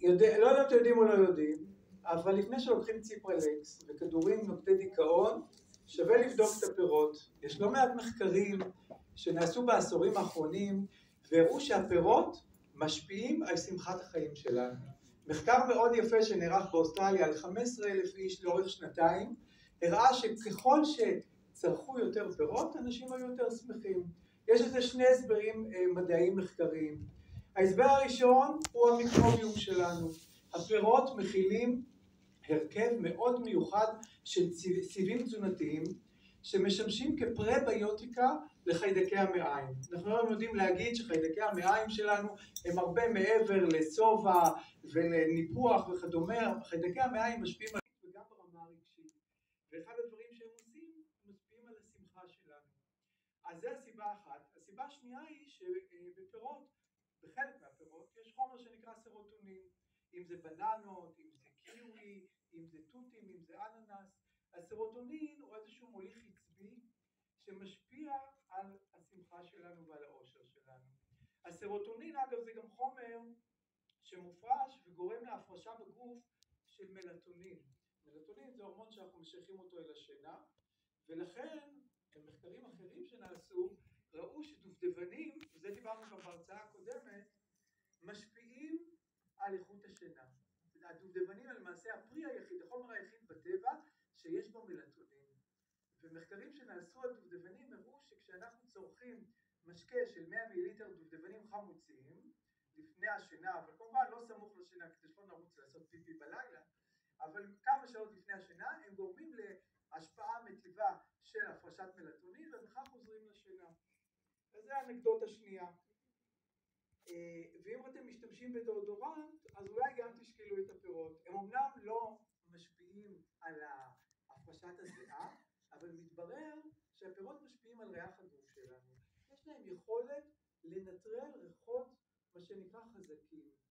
לא יודע אם אתם יודעים או לא יודעים, אבל לפני שלוקחים ציפרלקס וכדורים נוגדי דיכאון, שווה לבדוק את הפירות. יש לא מעט מחקרים שנעשו בעשורים האחרונים, והראו שהפירות משפיעים על שמחת החיים שלנו. מחקר מאוד יפה שנערך באוסטרליה על 15,000 איש לאורך שנתיים, הראה שככל שצרכו יותר פירות, אנשים היו יותר שמחים. יש לזה שני הסברים מדעיים מחקריים. ההסבר הראשון הוא המיקרוביום שלנו. הפירות מכילים הרכב מאוד מיוחד של סיבים תזונתיים שמשמשים כפרביוטיקה לחיידקי המעיים. אנחנו היום יודעים להגיד שחיידקי המעיים שלנו הם הרבה מעבר לשובע ולניפוח וכדומה. חיידקי המעיים משפיעים עלינו וגם ברמה הרגשית. ואחד הדברים שהם עושים, משפיעים על השמחה שלנו. אז זו הסיבה אחת. הסיבה השנייה היא שבפירות, בחלק מהפירות, יש חומר שנקרא סרוטונין. אם זה בננות, אם זה קיווי, אם זה תותים, אם זה אננס. הסרוטונין הוא איזשהו מוליך עצבי שמשפיע על השמחה שלנו ועל האושר שלנו. הסרוטונין, אגב, זה גם חומר שמופרש וגורם להפרשה בגוף של מלטונין. מלטונין זה הורמון שאנחנו משייכים אותו אל השינה, ולכן במחקרים אחרים שנעשו ראו שדובדבנים, וזה דיברנו גם בהרצאה הקודמת, משפיעים על איכות השינה. הדובדבנים הם למעשה הפרי היחיד, החומר היחיד בטבע שיש בו מלטונין. ומחקרים שנעשו על דובדבנים הראו שכשאנחנו צורכים משקה של 100 מיליליטר דובדבנים חמוצים לפני השינה, אבל כמובן לא סמוך לשינה כדי שלא נרוץ לעשות פיפי בלילה, אבל כמה שעות לפני השינה הם גורמים להשפעה מטיבה של הפרשת מלטונין ובכך חוזרים לשינה. אז זה האנקדוטה השנייה. ואם אתם משתמשים בדאודורנט, אז אולי גם תשקלו את הפירות. הם אומנם לא משפיעים על הפרשת הזיעה, אבל מתברר שהפירות משפיעים על ריח הגוף שלנו. יש להם יכולת לנטרל ריחות, מה שנקרא חזקים.